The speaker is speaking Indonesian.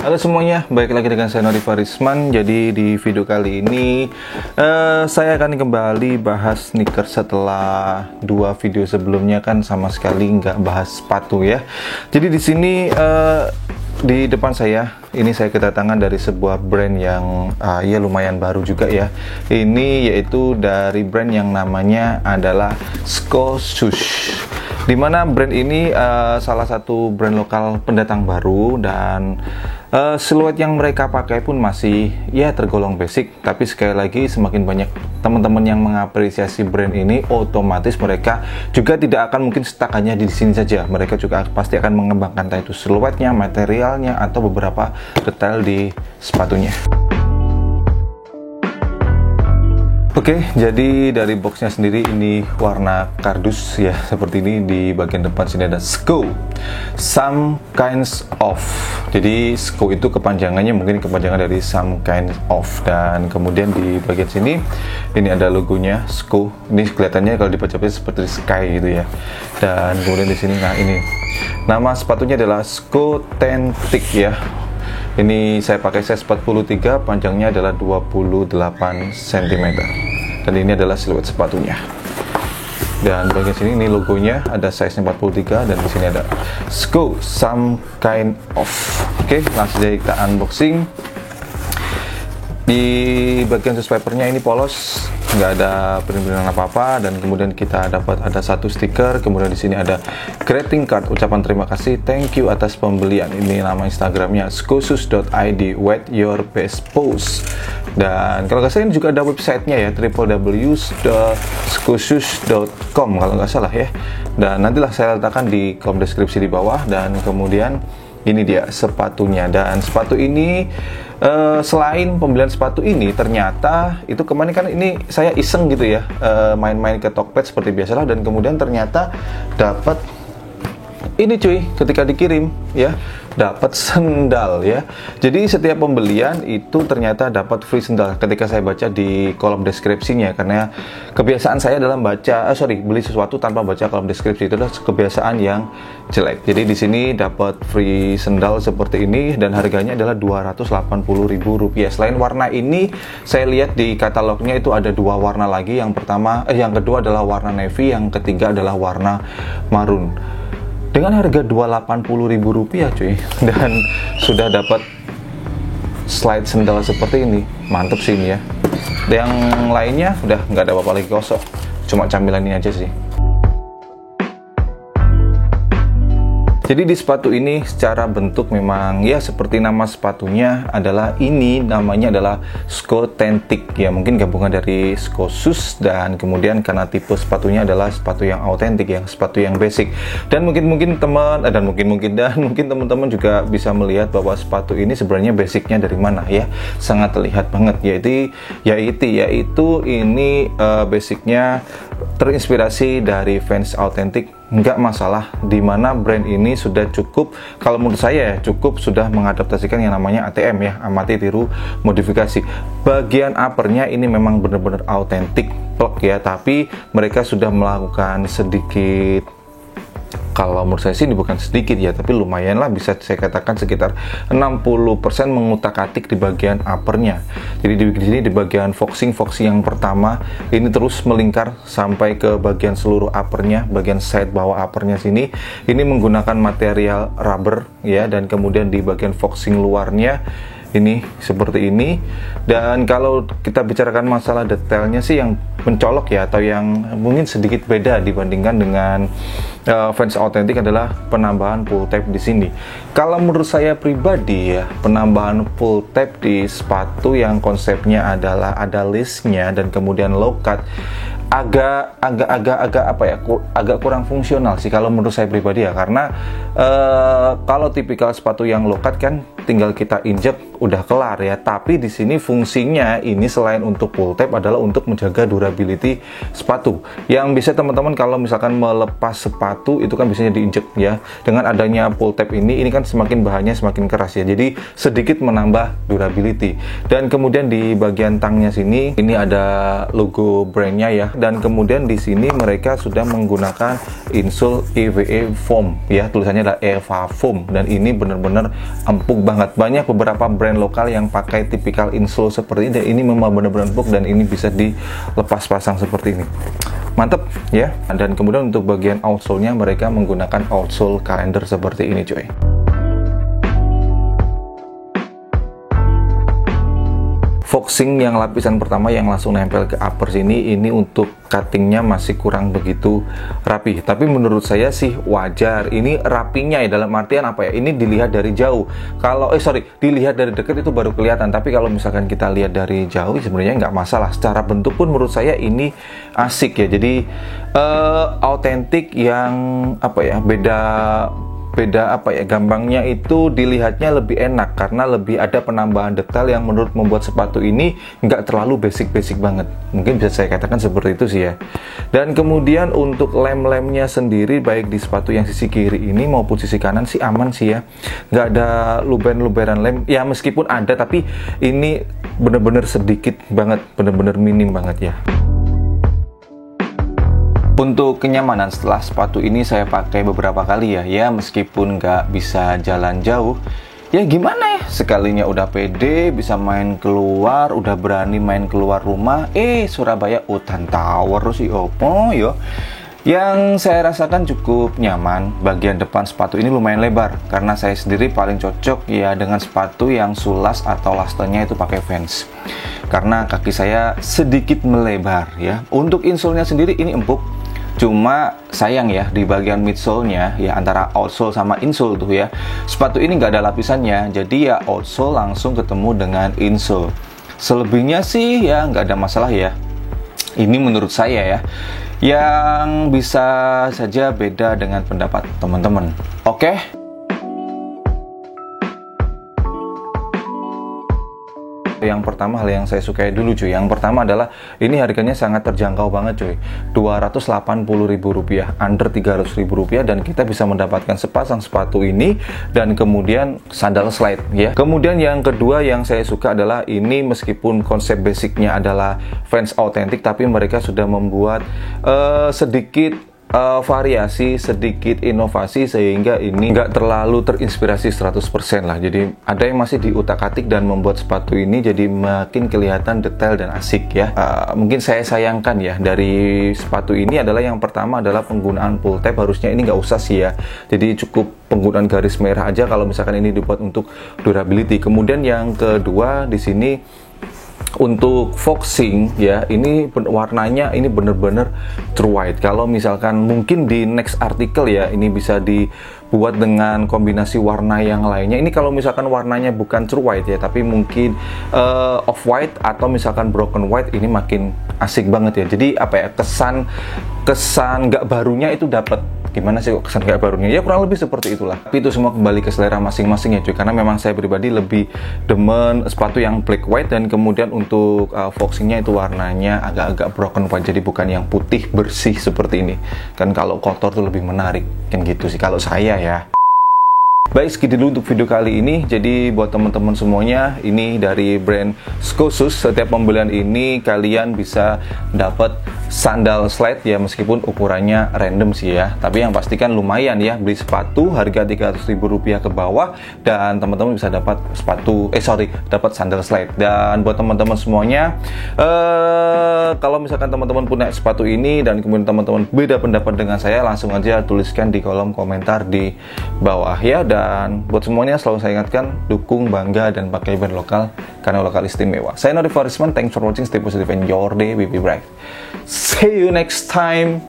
Halo semuanya, balik lagi dengan saya Nori Farisman. Jadi di video kali ini saya akan kembali bahas sneakers setelah dua video sebelumnya kan sama sekali nggak bahas sepatu ya. Jadi di sini di depan saya ini saya kedatangan dari sebuah brand yang ya lumayan baru juga ya. Ini yaitu dari brand yang namanya adalah Skoshush. Dimana brand ini salah satu brand lokal pendatang baru dan siluet yang mereka pakai pun masih ya tergolong basic, tapi sekali lagi semakin banyak teman-teman yang mengapresiasi brand ini, otomatis mereka juga tidak akan mungkin stuck hanya di sini saja. Mereka juga pasti akan mengembangkan entah itu siluetnya, materialnya, atau beberapa detail di sepatunya. Oke, jadi dari boxnya sendiri ini warna kardus ya, seperti ini. Di bagian depan sini ada SKO, Some Kinds Of. Jadi SKO itu kepanjangannya mungkin kepanjangan dari Some Kinds Of. Dan kemudian di bagian sini ini ada logonya SKO. Ini kelihatannya kalau dibaca seperti sky gitu ya. Dan kemudian di sini, nah ini nama sepatunya adalah Skothentic ya. Ini saya pakai size 43, panjangnya adalah 28 cm. Dan ini adalah siluet sepatunya. Dan bagian sini ini logonya ada size 43 dan di sini ada SKO Some Kind Of. Oke, langsung saja kita unboxing. Di bagian papernya ini polos, nggak ada print-printan apa-apa, dan kemudian kita dapat ada satu stiker. Kemudian di sini ada greeting card, ucapan terima kasih, thank you atas pembelian. Ini nama Instagramnya skoshush.id, wait your best pose. Dan kalau nggak salah ini juga ada websitenya ya, www.skoshush.com kalau nggak salah ya. Dan nantilah saya letakkan di kolom deskripsi di bawah. Dan kemudian ini dia sepatunya. Dan sepatu ini selain pembelian sepatu ini, ternyata itu kemarin kan ini saya iseng gitu ya, main-main ke Tokped seperti biasalah, dan kemudian ternyata dapat ini cuy, ketika dikirim ya, dapat sendal ya. Jadi setiap pembelian itu ternyata dapat free sendal ketika saya baca di kolom deskripsinya, karena kebiasaan saya dalam beli sesuatu tanpa baca kolom deskripsi itu adalah kebiasaan yang jelek. Jadi di sini dapat free sendal seperti ini dan harganya adalah Rp280.000. Selain warna ini, saya lihat di katalognya itu ada dua warna lagi. Yang kedua adalah warna navy, yang ketiga adalah warna maroon. Dengan harga Rp280.000 cuy, dan sudah dapat slide sendal seperti ini. Mantep sih ini ya. Yang lainnya udah nggak ada apa-apa lagi, kosong, cuma camilan ini aja sih. Jadi di sepatu ini secara bentuk memang ya seperti nama sepatunya adalah, ini namanya adalah Skothentic ya, mungkin gabungan dari Skoshush dan kemudian karena tipe sepatunya adalah sepatu yang autentik ya, sepatu yang basic. Dan mungkin teman-teman juga bisa melihat bahwa sepatu ini sebenarnya basicnya dari mana ya, sangat terlihat banget, yaitu ini basicnya terinspirasi dari Vans Authentic. Nggak masalah, dimana brand ini sudah cukup, kalau menurut saya cukup sudah mengadaptasikan yang namanya ATM ya, amati tiru modifikasi. Bagian uppernya ini memang benar-benar autentik plug ya, tapi mereka sudah melakukan sedikit, kalau menurut saya sih ini bukan sedikit ya, tapi lumayan lah, bisa saya katakan sekitar 60% mengutak-atik di bagian uppernya. Jadi di sini di bagian foxing yang pertama ini terus melingkar sampai ke bagian seluruh uppernya, bagian side bawah uppernya sini ini menggunakan material rubber ya, dan kemudian di bagian foxing luarnya ini seperti ini. Dan kalau kita bicarakan masalah detailnya sih yang mencolok ya, atau yang mungkin sedikit beda dibandingkan dengan Vans Authentic adalah penambahan pull tab di sini. Kalau menurut saya pribadi ya, penambahan pull tab di sepatu yang konsepnya adalah ada listnya dan kemudian low cut agak kurang fungsional sih kalau menurut saya pribadi ya, karena kalau tipikal sepatu yang low cut kan tinggal kita injek udah kelar ya, tapi di sini fungsinya ini selain untuk pull tab adalah untuk menjaga durability sepatu. Yang bisa teman-teman kalau misalkan melepas sepatu itu kan biasanya diinjek ya, dengan adanya pull tab ini kan semakin bahannya semakin keras ya, jadi sedikit menambah durability. Dan kemudian di bagian tangnya sini ini ada logo brandnya ya, dan kemudian di sini mereka sudah menggunakan insole EVA foam ya, tulisannya adalah EVA foam, dan ini benar-benar empuk banget banget. Banyak beberapa brand lokal yang pakai tipikal insole seperti ini, dan ini memang benar-benar empuk dan ini bisa dilepas pasang seperti ini. Mantep ya. Dan kemudian untuk bagian outsole-nya mereka menggunakan outsole kalender seperti ini coy. Foxing yang lapisan pertama yang langsung nempel ke upper sini, ini untuk cuttingnya masih kurang begitu rapi. Tapi menurut saya sih wajar. Ini rapinya ya, dalam artian apa ya? Ini dilihat dari jauh. Kalau dilihat dari dekat itu baru kelihatan. Tapi kalau misalkan kita lihat dari jauh, sebenarnya nggak masalah. Secara bentuk pun menurut saya ini asik ya. Jadi autentik yang apa ya? Beda apa ya, gampangnya itu dilihatnya lebih enak karena lebih ada penambahan detail yang menurut membuat sepatu ini nggak terlalu basic banget, mungkin bisa saya katakan seperti itu sih ya. Dan kemudian untuk lem-lemnya sendiri, baik di sepatu yang sisi kiri ini maupun sisi kanan sih aman sih ya, nggak ada luber-luberan lem ya, meskipun ada tapi ini bener-bener sedikit banget, bener-bener minim banget ya. Untuk kenyamanan, setelah sepatu ini saya pakai beberapa kali ya meskipun nggak bisa jalan jauh, ya gimana ya, sekalinya udah pede, bisa main keluar, udah berani main keluar rumah, Surabaya Utan Tower sih opo yo. Yang saya rasakan cukup nyaman, bagian depan sepatu ini lumayan lebar, karena saya sendiri paling cocok ya dengan sepatu yang sulas atau lastanya itu pakai Vans. Karena kaki saya sedikit melebar ya. Untuk insole-nya sendiri ini empuk. Cuma sayang ya, di bagian midsole-nya ya, antara outsole sama insole tuh ya, sepatu ini nggak ada lapisannya, jadi ya outsole langsung ketemu dengan insole. Selebihnya sih ya nggak ada masalah ya. Ini menurut saya ya, yang bisa saja beda dengan pendapat teman-teman. Oke? Yang pertama, hal yang saya sukai dulu cuy, yang pertama adalah ini harganya sangat terjangkau banget cuy, Rp280.000, under Rp300.000, dan kita bisa mendapatkan sepasang sepatu ini dan kemudian sandal slide ya. Kemudian yang kedua yang saya suka adalah ini, meskipun konsep basicnya adalah Vans autentik, tapi mereka sudah membuat sedikit variasi, sedikit inovasi, sehingga ini nggak terlalu terinspirasi 100% lah. Jadi ada yang masih diutak-atik dan membuat sepatu ini jadi makin kelihatan detail dan asik ya. Mungkin saya sayangkan ya dari sepatu ini adalah yang pertama adalah penggunaan pull tab, harusnya ini nggak usah sih ya. Jadi cukup penggunaan garis merah aja kalau misalkan ini dibuat untuk durability. Kemudian yang kedua di sini untuk foxing ya, ini warnanya ini bener-bener true white. Kalau misalkan mungkin di next artikel ya, ini bisa dibuat dengan kombinasi warna yang lainnya. Ini kalau misalkan warnanya bukan true white ya, tapi mungkin off white atau misalkan broken white, ini makin asik banget ya. Jadi apa ya, kesan nggak barunya itu dapat. Gimana sih kok kesan nggak barunya? Ya kurang lebih seperti itulah. Tapi itu semua kembali ke selera masing-masing ya cuy. Karena memang saya pribadi lebih demen sepatu yang black white, dan kemudian untuk foxingnya itu warnanya agak-agak broken white. Jadi bukan yang putih bersih seperti ini. Kan kalau kotor tuh lebih menarik. Kan gitu sih kalau saya ya. Baik, segitu dulu untuk video kali ini. Jadi buat teman-teman semuanya, ini dari brand Skosus. Setiap pembelian ini kalian bisa dapat sandal slide ya, meskipun ukurannya random sih ya. Tapi yang pasti kan lumayan ya, beli sepatu harga Rp300.000 ke bawah, dan teman-teman bisa dapat dapat sandal slide. Dan buat teman-teman semuanya, kalau misalkan teman-teman punya sepatu ini dan kemudian teman-teman beda pendapat dengan saya, langsung aja tuliskan di kolom komentar di bawah ya. Dan buat semuanya, selalu saya ingatkan, dukung, bangga, dan pakai brand lokal, karena lokal istimewa. Saya Nori Farisman, thanks for watching, stay positive and your day will be bright. See you next time.